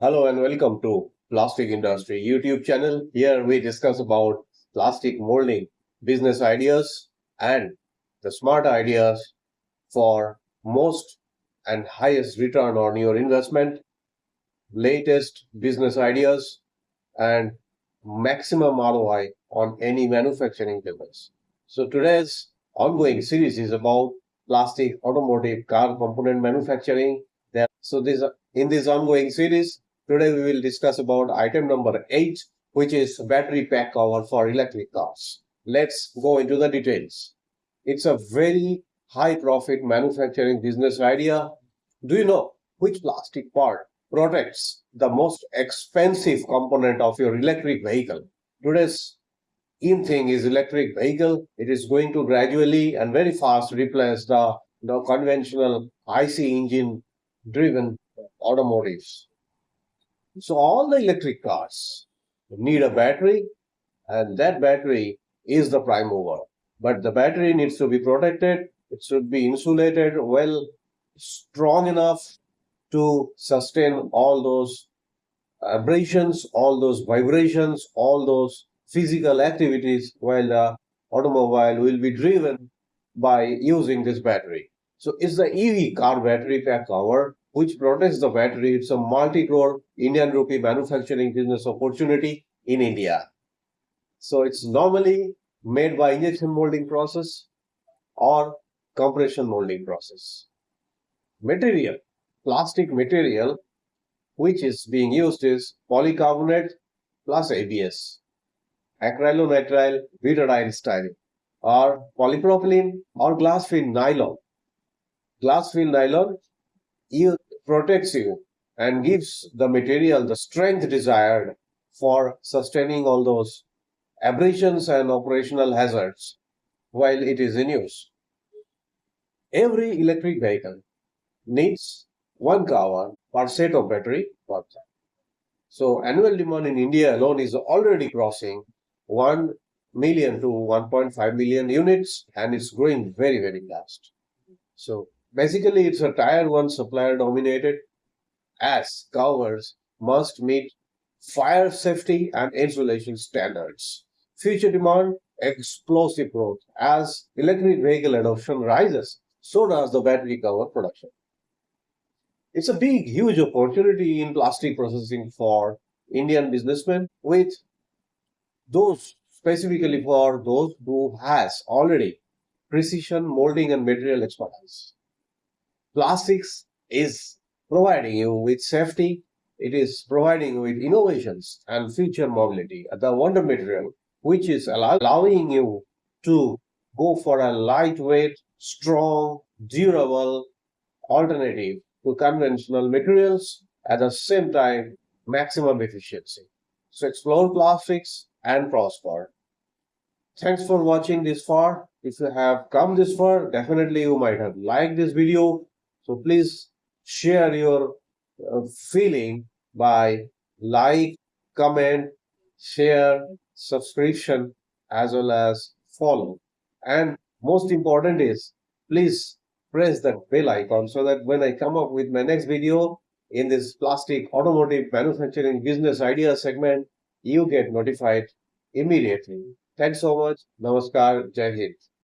Hello and welcome to Plastic Industry YouTube channel. Here we discuss about plastic molding, business ideas and the smart ideas for most and highest return on your investment, latest business ideas and maximum ROI on any manufacturing device. So today's ongoing series is about plastic automotive car component manufacturing. So this in this ongoing series, today we will discuss about item number 8, which is battery pack cover for electric cars. Let's go into the details. It's a very high profit manufacturing business idea. Do you know which plastic part protects the most expensive component of your electric vehicle? Today's in thing is electric vehicle. It is going to gradually and very fast replace the conventional IC engine driven automotives. So all the electric cars need a battery, and that battery is the prime mover. But the battery needs to be protected. It should be insulated well, strong enough to sustain all those abrasions, all those vibrations, all those physical activities while the automobile will be driven by using this battery. So it's the EV car battery pack cover which protects the battery. It's a multi-crore Indian rupee manufacturing business opportunity in India. So it's normally made by injection molding process or compression molding process. Material, plastic material which is being used is polycarbonate plus ABS, acrylonitrile butadiene styrene, or polypropylene or glass-filled nylon. Glass-filled nylon protects you and gives the material the strength desired for sustaining all those abrasions and operational hazards while it is in use. Every electric vehicle needs one cover per set of battery per time. So annual demand in India alone is already crossing 1 million to 1.5 million units, and it's growing very, very fast. So basically it's a tier 1 supplier dominated, as covers must meet fire safety and insulation standards. Future demand, explosive growth. As electric vehicle adoption rises, so does the battery cover production. It's a big, huge opportunity in plastic processing for Indian businessmen, with those specifically for those who has already precision molding and material expertise. Plastics is providing you with safety. It is providing you with innovations and future mobility. The wonder material, which is allowing you to go for a lightweight, strong, durable alternative to conventional materials, at the same time maximum efficiency. So explore plastics and prosper. Thanks for watching this far. If you have come this far, definitely you might have liked this video. So please share your feeling by like, comment, share, subscription, as well as follow. And most important is, please press that bell icon so that when I come up with my next video in this plastic automotive manufacturing business idea segment, you get notified immediately. Thanks so much. Namaskar. Jai Hind.